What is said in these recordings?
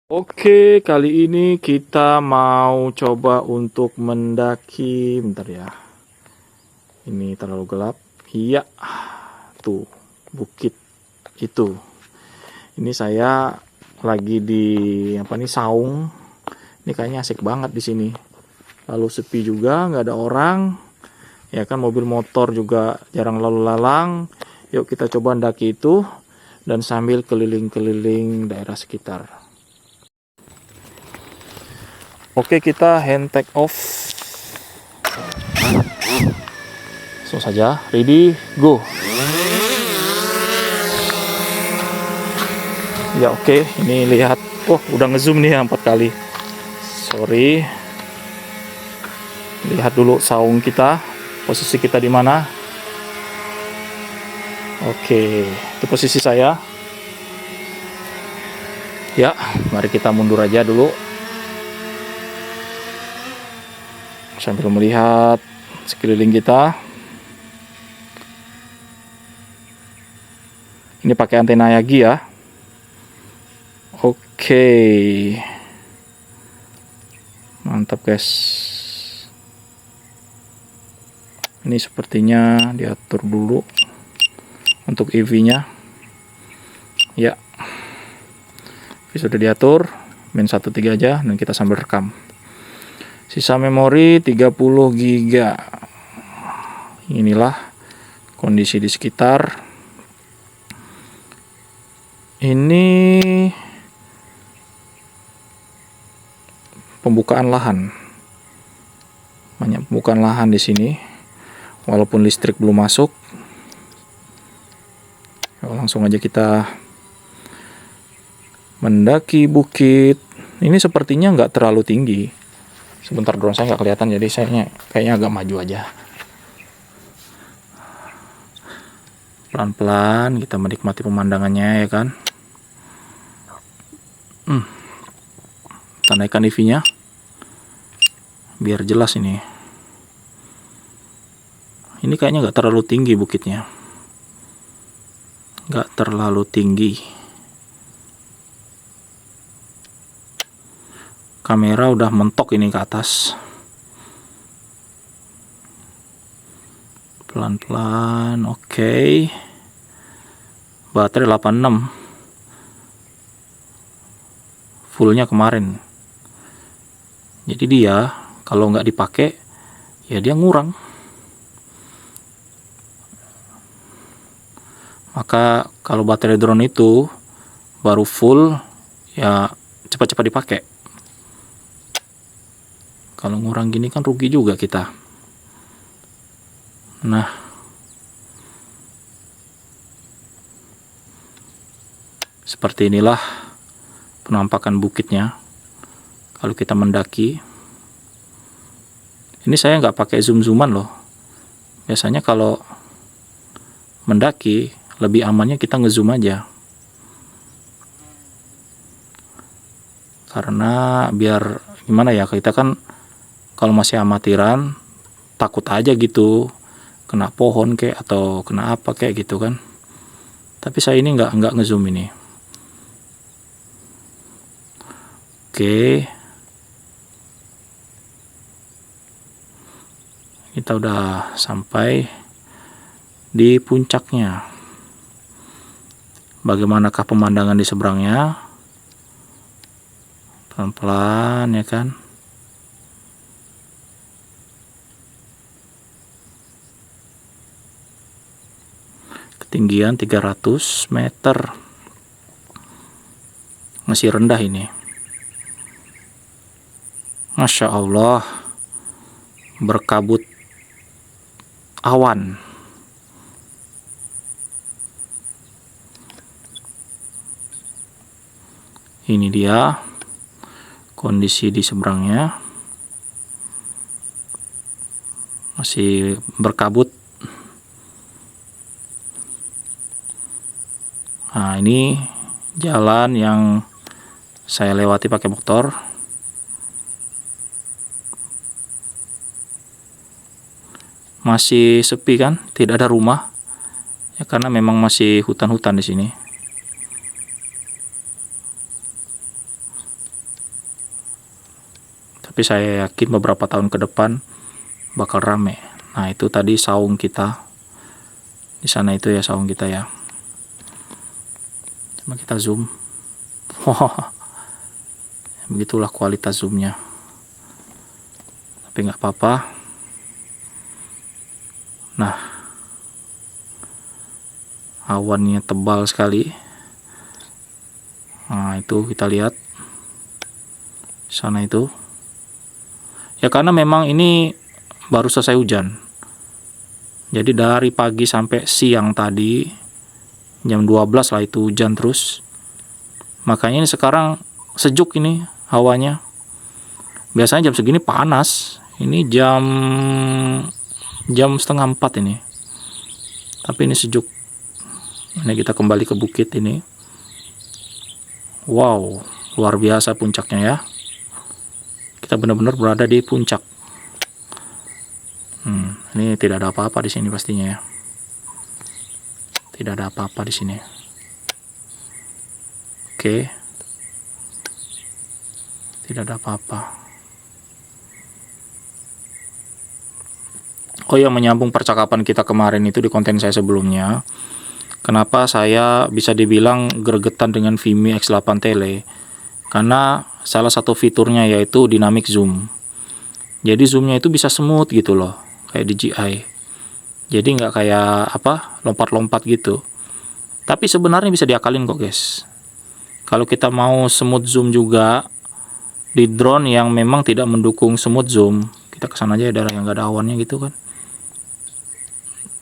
Oke, kali ini kita mau coba untuk mendaki. Bentar ya. Ini terlalu gelap. Iya, tuh bukit itu. Ini saya lagi di saung. Ini kayaknya asik banget di sini. Lalu sepi juga, nggak ada orang. Ya kan, mobil motor juga jarang lalu lalang. Yuk kita coba mendaki itu dan sambil keliling-keliling daerah sekitar. Oke, kita hand take off. Langsung saja, ready, go. Ya oke, ini lihat. Oh, udah ngezoom nih ya 4 kali. Sorry. Lihat dulu saung kita, posisi kita di mana. Oke, itu posisi saya. Ya, mari kita mundur aja dulu. Sambil melihat sekeliling kita. Ini pakai antena Yagi ya. Oke. Mantap guys. Ini sepertinya diatur dulu untuk EV-nya. Ya. Sudah diatur, min 13 aja dan kita sambil rekam. Sisa memori 30 GB. Inilah kondisi di sekitar. Ini pembukaan lahan. Banyak pembukaan lahan di sini. Walaupun listrik belum masuk. Langsung aja kita mendaki bukit. Ini sepertinya nggak terlalu tinggi. Sebentar, drone saya nggak kelihatan, jadi saya kayaknya agak maju aja. Pelan-pelan kita menikmati pemandangannya ya kan. Kita naikkan EV-nya biar jelas ini. Ini kayaknya nggak terlalu tinggi bukitnya. Nggak terlalu tinggi. Kamera udah mentok ini ke atas. Pelan-pelan, oke. Baterai 86. Fullnya kemarin. Jadi dia kalau nggak dipakai, ya dia ngurang. Maka kalau baterai drone itu baru full, ya cepat-cepat dipakai. Kalau ngurang gini kan rugi juga kita. Nah, seperti inilah penampakan bukitnya kalau kita mendaki. Ini saya nggak pakai zoom-zooman loh. Biasanya kalau mendaki lebih amannya kita ngezoom aja. Karena biar gimana ya, kita kan kalau masih amatiran takut aja gitu kena pohon kayak atau kena apa kayak gitu kan. Tapi saya ini nggak ngezoom ini. Oke. Kita udah sampai di puncaknya. Bagaimanakah pemandangan di seberangnya? Pelan-pelan ya kan. Ketinggian 300 meter. Masih rendah ini. Masya Allah. Berkabut awan. Ini dia kondisi di seberangnya. Masih berkabut. Nah, ini jalan yang saya lewati pakai motor. Masih sepi kan, tidak ada rumah. Ya karena memang masih hutan-hutan di sini. Tapi saya yakin beberapa tahun ke depan bakal rame. Nah, itu tadi saung kita. Di sana itu ya saung kita ya. Coba kita zoom. Begitulah kualitas zoomnya. Tapi nggak apa-apa. Nah, awannya tebal sekali. Nah, itu kita lihat sana itu. Ya karena memang ini baru selesai hujan. Jadi dari pagi sampai siang tadi jam 12 lah itu hujan terus. Makanya ini sekarang sejuk ini hawanya. Biasanya jam segini panas. Ini jam 3:30 ini. Tapi ini sejuk. Ini kita kembali ke bukit ini. Wow, luar biasa puncaknya ya. Kita benar-benar berada di puncak. Ini tidak ada apa-apa di sini pastinya ya. Tidak ada apa-apa di sini. Oke. Tidak ada apa-apa. Oh ya, menyambung percakapan kita kemarin itu di konten saya sebelumnya. Kenapa saya bisa dibilang gregetan dengan Vimy X8 Tele? Karena salah satu fiturnya yaitu dynamic zoom. Jadi zoomnya itu bisa smooth gitu loh, kayak DJI. Jadi nggak kayak lompat-lompat gitu. Tapi sebenarnya bisa diakalin kok guys. Kalau kita mau smooth zoom juga di drone yang memang tidak mendukung smooth zoom, kita kesana aja ya, daerah yang nggak ada awannya gitu kan.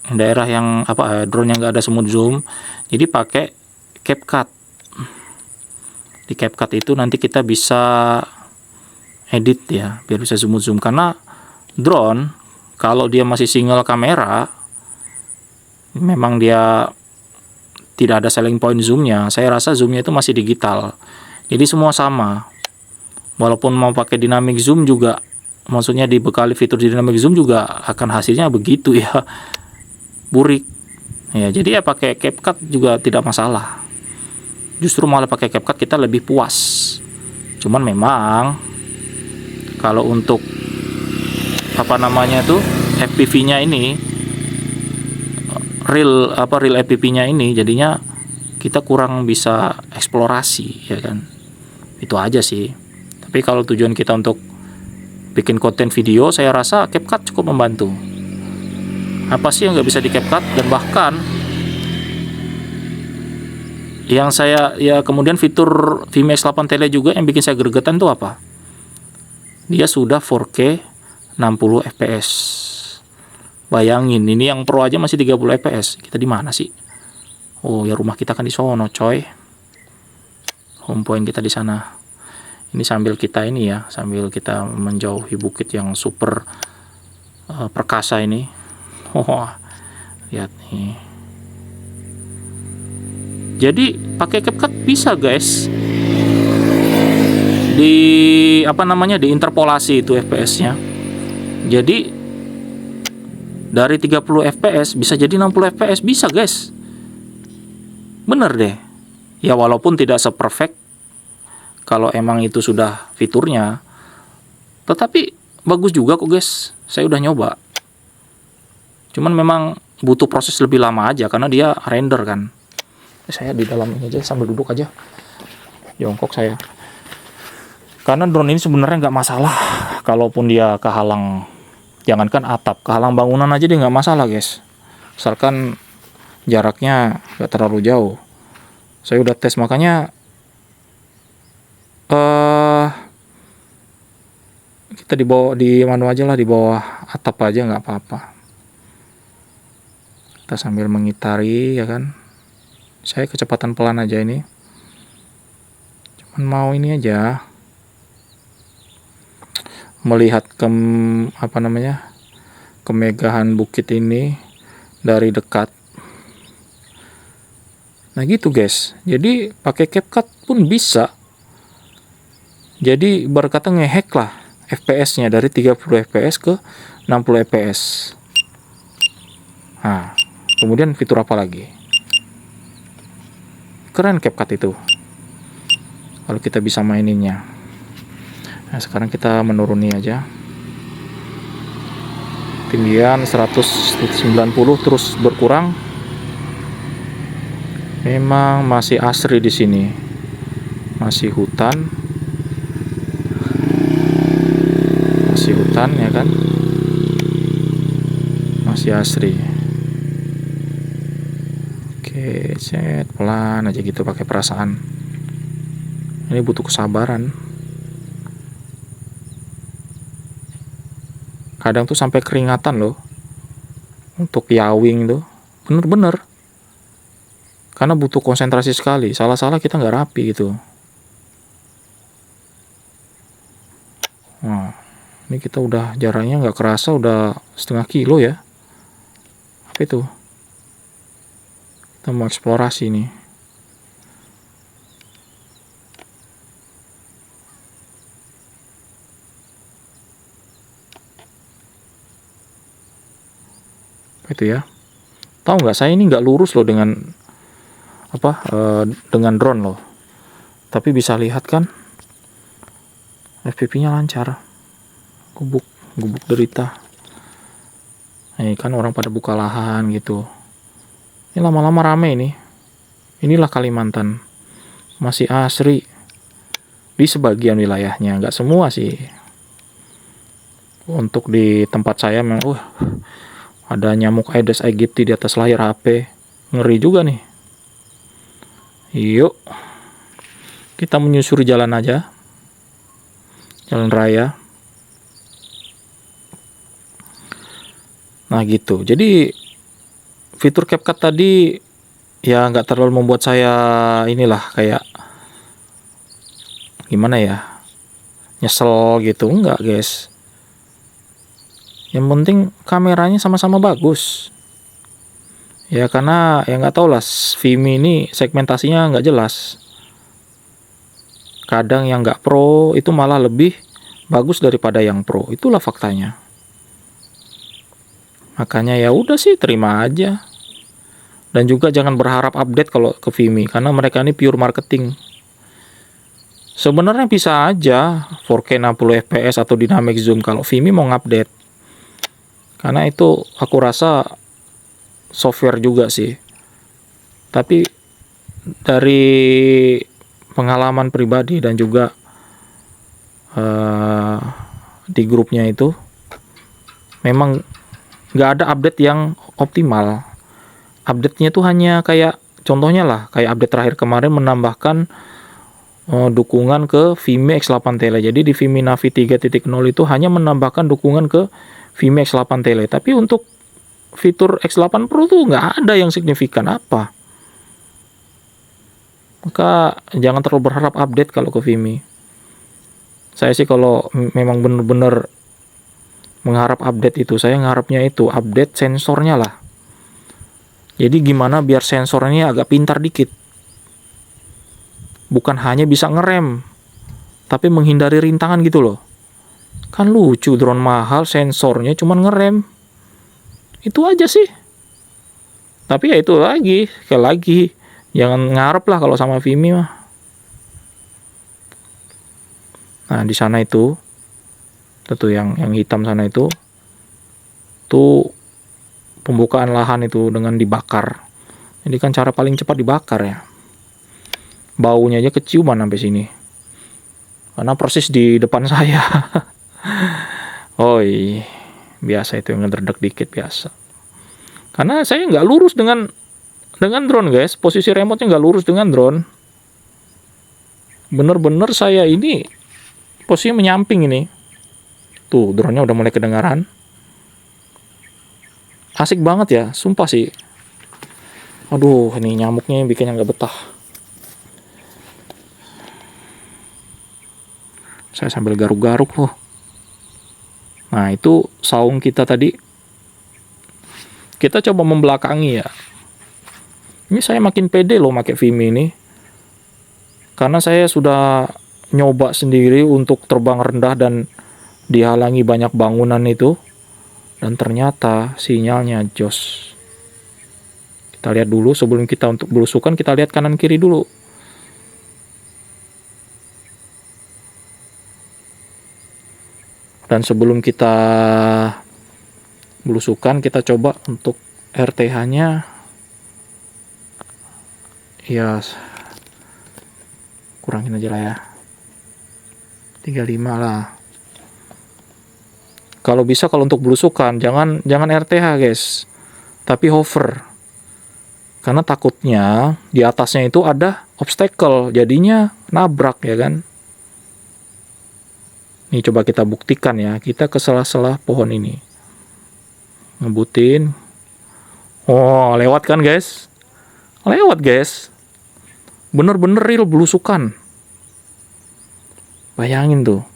Daerah yang drone yang nggak ada smooth zoom, jadi pakai CapCut. Di CapCut itu nanti kita bisa edit ya, biar bisa zoom karena drone kalau dia masih single kamera, memang dia tidak ada selling point zoomnya. Saya rasa zoomnya itu masih digital, jadi semua sama. Walaupun mau pakai dynamic zoom juga, maksudnya dibekali fitur dynamic zoom juga akan hasilnya begitu ya, burik ya. Jadi ya pakai CapCut juga tidak masalah. Justru malah pakai CapCut kita lebih puas. Cuman memang kalau untuk FPV-nya ini, real FPV-nya ini, jadinya kita kurang bisa eksplorasi ya kan. Itu aja sih. Tapi kalau tujuan kita untuk bikin konten video, saya rasa CapCut cukup membantu. Apa sih yang nggak bisa di CapCut? Dan bahkan yang kemudian fitur Vimy X8 Tele juga yang bikin saya gregetan tuh apa? Dia sudah 4K 60 fps. Bayangin, ini yang pro aja masih 30 fps. Kita di mana sih? Oh ya, rumah kita kan di sono coy. Home point kita di sana. Ini sambil kita menjauhi bukit yang super perkasa ini. Lihat nih. Jadi pakai CapCut bisa guys. Di diinterpolasi itu FPS-nya. Jadi dari 30 fps bisa jadi 60 fps, bisa guys. Bener deh. Ya walaupun tidak seperfect kalau emang itu sudah fiturnya, tetapi bagus juga kok guys. Saya udah nyoba. Cuman memang butuh proses lebih lama aja karena dia render kan. Saya di dalam ini aja sambil duduk aja, jongkok saya. Karena drone ini sebenarnya nggak masalah kalaupun dia kehalang, jangankan atap, kehalang bangunan aja dia nggak masalah guys, asalkan jaraknya nggak terlalu jauh. Saya udah tes, makanya kita di mana aja lah, di bawah atap aja nggak apa-apa. Kita sambil mengitari ya kan. Saya kecepatan pelan aja ini. Cuman mau ini aja. Melihat kemegahan bukit ini dari dekat. Nah gitu guys. Jadi pakai CapCut pun bisa. Jadi berkata ngehack lah FPS-nya dari 30 fps ke 60 fps. Nah, kemudian fitur apa lagi? Keren CapCut itu kalau kita bisa maininnya. Nah, sekarang kita menuruni aja. Ketinggian 190 terus berkurang. Memang masih asri di sini. Masih hutan. Masih hutan ya kan? Masih asri. Oke, set pelan aja gitu pakai perasaan. Ini butuh kesabaran. Kadang tuh sampai keringatan loh untuk yawing tuh, bener-bener. Karena butuh konsentrasi sekali. Salah-salah kita nggak rapi gitu. Nah, ini kita udah jaraknya nggak kerasa udah setengah kilo ya. Apa itu? Kita mau eksplorasi nih. Apa itu ya? Tahu nggak, saya ini nggak lurus loh dengan dengan drone loh. Tapi bisa lihat kan, FPV-nya lancar. Gubuk derita. Ini kan orang pada buka lahan gitu. Ini lama-lama rame ini. Inilah Kalimantan. Masih asri. Di sebagian wilayahnya, nggak semua sih. Untuk di tempat saya memang, ada nyamuk Aedes aegypti di atas layar HP. Ngeri juga nih. Yuk. Kita menyusuri jalan aja. Jalan raya. Nah gitu. Jadi fitur CapCut tadi ya nggak terlalu membuat saya inilah kayak gimana ya, nyesel gitu, enggak guys. Yang penting kameranya sama-sama bagus. Ya karena ya nggak tau lah, Vimy ini segmentasinya nggak jelas. Kadang yang nggak pro itu malah lebih bagus daripada yang pro. Itulah faktanya. Makanya ya udah sih, terima aja. Dan juga jangan berharap update kalau ke Vimy, karena mereka ini pure marketing. Sebenarnya bisa aja 4K 60 fps atau dynamic zoom kalau Vimy mau ngupdate. Karena itu aku rasa software juga sih. Tapi dari pengalaman pribadi dan juga di grupnya itu memang nggak ada update yang optimal. Update-nya tuh hanya kayak contohnya lah, kayak update terakhir kemarin menambahkan dukungan ke Vimy X8 Tele. Jadi di Vimy Navi 3.0 itu hanya menambahkan dukungan ke Vimy X8 Tele. Tapi untuk fitur X8 Pro tuh nggak ada yang signifikan apa. Maka jangan terlalu berharap update kalau ke Vimy. Saya sih kalau memang benar-benar mengharap update itu, saya ngarapnya itu update sensornya lah. Jadi gimana biar sensornya agak pintar dikit. Bukan hanya bisa ngerem, tapi menghindari rintangan gitu loh. Kan lucu, drone mahal sensornya cuman ngerem. Itu aja sih. Tapi ya itu lagi, sekali lagi, jangan ngarep lah kalau sama Vimy mah. Nah di sana itu yang hitam sana itu tuh pembukaan lahan itu dengan dibakar. Jadi kan cara paling cepat dibakar ya. Baunya aja keciuman sampai sini. Karena persis di depan saya. Oi, biasa itu yang ngedredeg dikit biasa. Karena saya nggak lurus dengan drone guys. Posisi remote-nya nggak lurus dengan drone. Bener-bener saya ini posisi menyamping ini. Tuh, drone-nya udah mulai kedengaran. Asik banget ya, sumpah sih. Aduh, ini nyamuknya yang bikinnya nggak betah. Saya sambil garuk-garuk loh. Nah, itu saung kita tadi. Kita coba membelakangi ya. Ini saya makin pede loh pakai Vimy ini. Karena saya sudah nyoba sendiri untuk terbang rendah dan dihalangi banyak bangunan itu. Dan ternyata sinyalnya jos. Kita lihat dulu sebelum kita untuk belusukan, kita lihat kanan kiri dulu. Dan sebelum kita belusukan, kita coba untuk RTH-nya ya kurangin aja lah ya, 35 lah. Kalau bisa, kalau untuk belusukan jangan RTH guys, tapi hover. Karena takutnya di atasnya itu ada obstacle, jadinya nabrak ya kan. Nih coba kita buktikan ya, kita ke sela-sela pohon ini. Ngebutin. Oh, lewat kan guys? Lewat guys. Bener-bener real belusukan. Bayangin tuh.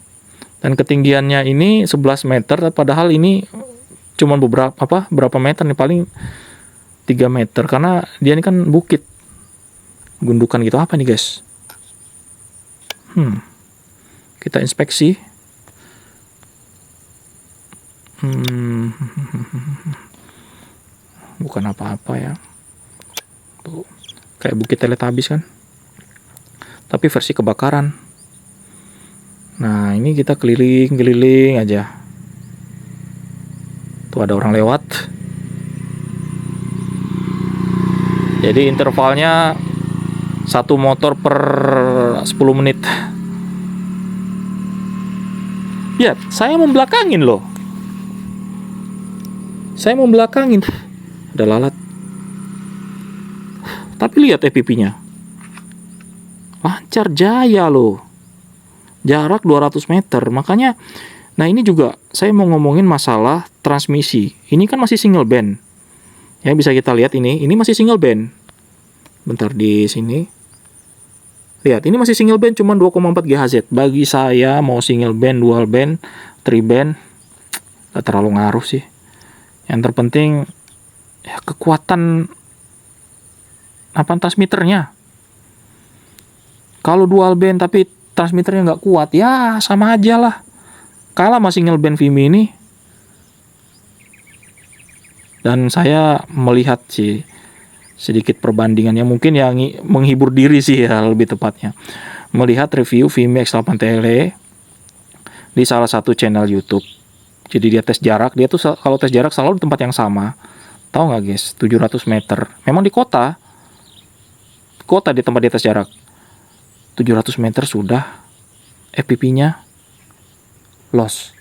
Dan ketinggiannya ini 11 meter, padahal ini cuma berapa meter nih, paling 3 meter, karena dia ini kan bukit. Gundukan gitu, apa nih guys? Kita inspeksi. Bukan apa-apa ya. Tuh, kayak bukit Teletubbies kan? Tapi versi kebakaran. Nah, ini kita keliling-keliling aja. Tuh ada orang lewat. Jadi intervalnya 1 motor per 10 menit. Lihat, saya membelakangin loh. Saya membelakangin. Ada lalat. Tapi lihat FPV-nya. Lancar jaya loh. Jarak 200 meter. Makanya, nah ini juga saya mau ngomongin masalah transmisi. Ini kan masih single band. Ya, bisa kita lihat ini masih single band. Bentar di sini. Lihat, ini masih single band cuma 2,4 GHz. Bagi saya mau single band, dual band, three band gak terlalu ngaruh sih. Yang terpenting ya kekuatan transmitternya. Kalau dual band tapi transmitternya nggak kuat, ya sama aja lah. Kalah sama single band Vimy ini. Dan saya melihat sih sedikit perbandingannya, mungkin yang menghibur diri sih ya lebih tepatnya. Melihat review Vimy X8 Tele di salah satu channel YouTube. Jadi dia tes jarak, dia tuh kalau tes jarak selalu di tempat yang sama. Tahu nggak guys, 700 meter. Memang di kota di tempat dia tes jarak. 700 meter sudah FPV-nya loss.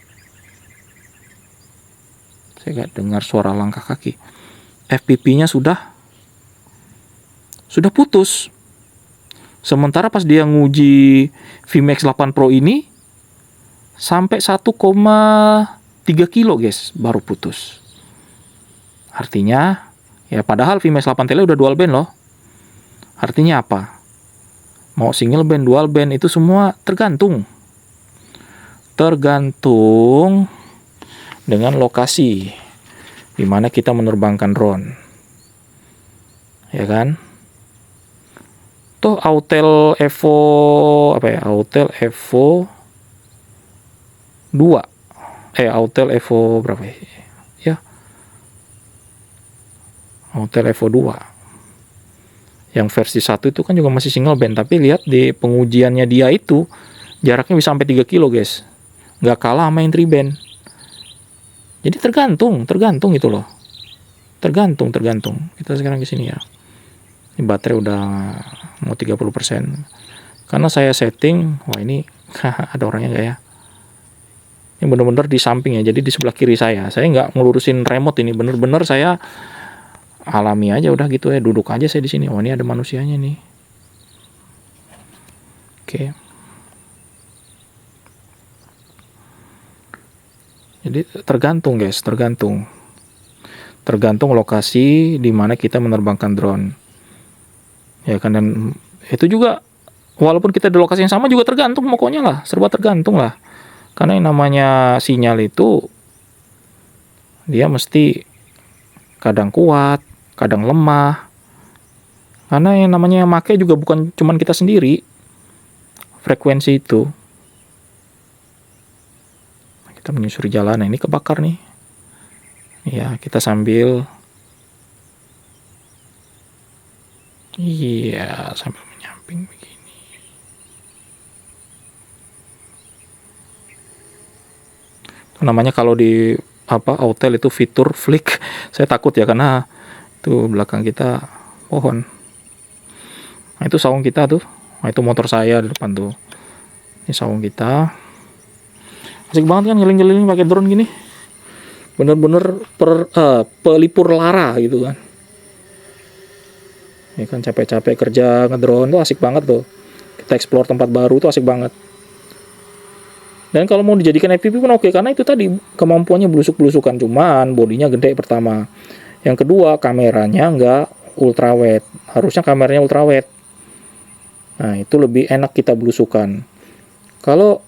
Saya nggak dengar suara langkah kaki. FPV-nya sudah putus. Sementara pas dia nguji Vimy X8 Pro ini sampai 1,3 kilo guys baru putus. Artinya ya, padahal Vimy X8 Tele udah dual band loh. Artinya apa? Mau single band, dual band itu semua tergantung dengan lokasi di mana kita menerbangkan drone. Ya kan? Tuh Autel Evo Autel Evo 2. Autel Evo berapa ya? Autel Evo 2. Yang versi 1 itu kan juga masih single band, tapi lihat di pengujiannya dia itu jaraknya bisa sampai 3 kilo guys. Nggak kalah sama yang 3 band. Jadi tergantung itu loh. Tergantung. Kita sekarang ke sini ya. Ini baterai udah mau 30%. Karena saya setting, wah ini ada orangnya nggak ya? Ini bener-bener di samping ya, jadi di sebelah kiri saya. Saya nggak ngelurusin remote ini, bener-bener saya alami aja udah gitu ya, duduk aja saya di sini. Oh, ini ada manusianya nih. Oke. Jadi tergantung guys, tergantung lokasi di mana kita menerbangkan drone. Ya kan, dan itu juga walaupun kita di lokasi yang sama juga tergantung, pokoknya lah, serba tergantung lah. Karena yang namanya sinyal itu dia mesti kadang kuat, kadang lemah. Karena yang namanya make juga bukan cuman kita sendiri. Frekuensi itu. Kita menyusuri jalan. Nah, ini kebakar nih. Ya, kita sambil menyamping begini. namanya kalau di hotel itu fitur flick. Saya takut ya karena itu belakang kita pohon. Nah itu saung kita tuh. Nah itu motor saya di depan tuh. Ini saung kita. Asik banget kan ngeling-ngeling pakai drone gini. Bener-bener pelipur lara gitu kan. Ini kan capek-capek kerja ngedrone tuh asik banget tuh. Kita explore tempat baru tuh asik banget. Dan kalau mau dijadikan FPV pun oke, karena itu tadi kemampuannya belusuk-belusukan, cuman bodinya gede pertama. Yang kedua, kameranya nggak ultrawide. Harusnya kameranya ultrawide. Nah, itu lebih enak kita belusukan. Kalau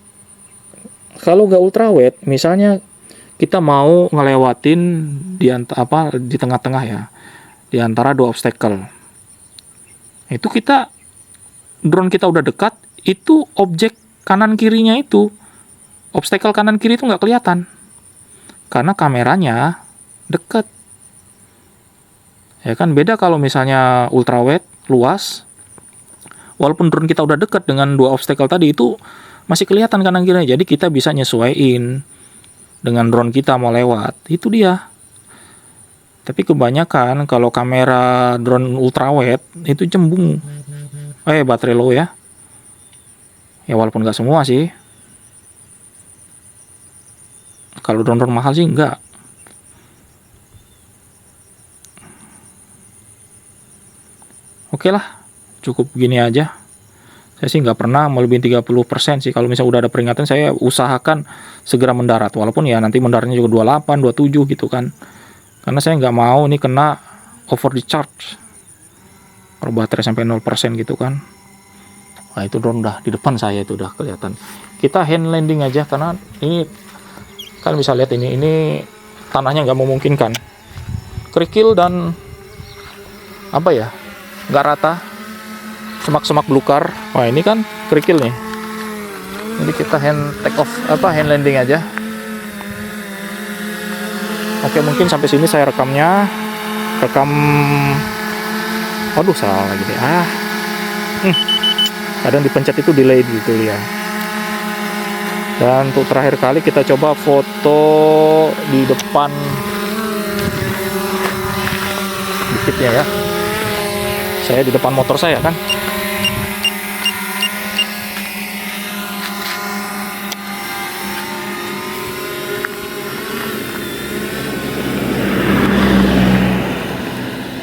nggak ultrawide, misalnya kita mau ngelewatin di tengah-tengah ya, di antara dua obstacle. Itu drone kita udah dekat, itu objek kanan kirinya itu, obstacle kanan kiri itu nggak kelihatan karena kameranya deket. Ya kan, beda kalau misalnya ultrawide luas, walaupun drone kita udah deket dengan dua obstacle tadi, itu masih kelihatan kanan kirinya. Jadi kita bisa nyesuaiin dengan drone kita mau lewat. Itu dia. Tapi kebanyakan kalau kamera drone ultrawide itu cembung. Baterai low ya. Ya walaupun nggak semua sih. Kalau drone mahal sih enggak. Oke lah, cukup gini aja. Saya sih nggak pernah melebihin 30% sih. Kalau misalnya udah ada peringatan, saya usahakan segera mendarat. Walaupun ya nanti mendaratnya juga 28, 27 gitu kan. Karena saya nggak mau ini kena over the charge. Kalau baterai sampai 0% gitu kan. Wah itu drone udah di depan saya, itu udah kelihatan. Kita hand landing aja karena ini kan bisa lihat ini tanahnya nggak memungkinkan. Kerikil dan nggak rata, semak-semak belukar. Wah ini kan kerikil nih. Jadi kita hand landing aja. Oke, mungkin sampai sini saya rekamnya. Waduh, salah lagi deh. Kadang dipencet itu delay gitu ya. Dan untuk terakhir kali kita coba foto di depan bukitnya ya. Saya di depan motor saya kan.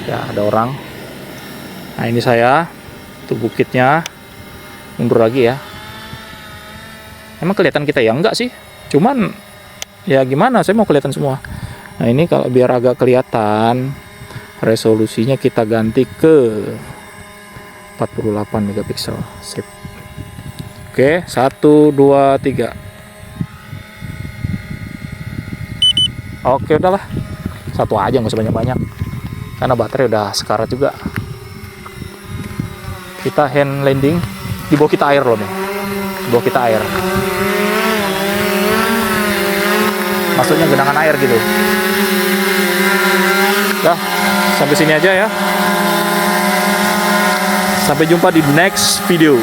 Ya, ada orang. Nah, ini saya. Itu bukitnya. Mundur lagi ya. Emang kelihatan kita ya? Enggak sih. Cuman ya gimana, saya mau kelihatan semua. Nah, ini kalau biar agak kelihatan, resolusinya kita ganti ke 48 megapiksel. Sip. Oke, 1 2 3. Oke, udahlah. Satu aja, nggak usah banyak-banyak. Karena baterai udah sekarat juga. Kita hand landing. Di bawah kita air loh nih. Di bawah kita air. Maksudnya genangan air gitu. Dah, sampai sini aja ya. Sampai jumpa di next video.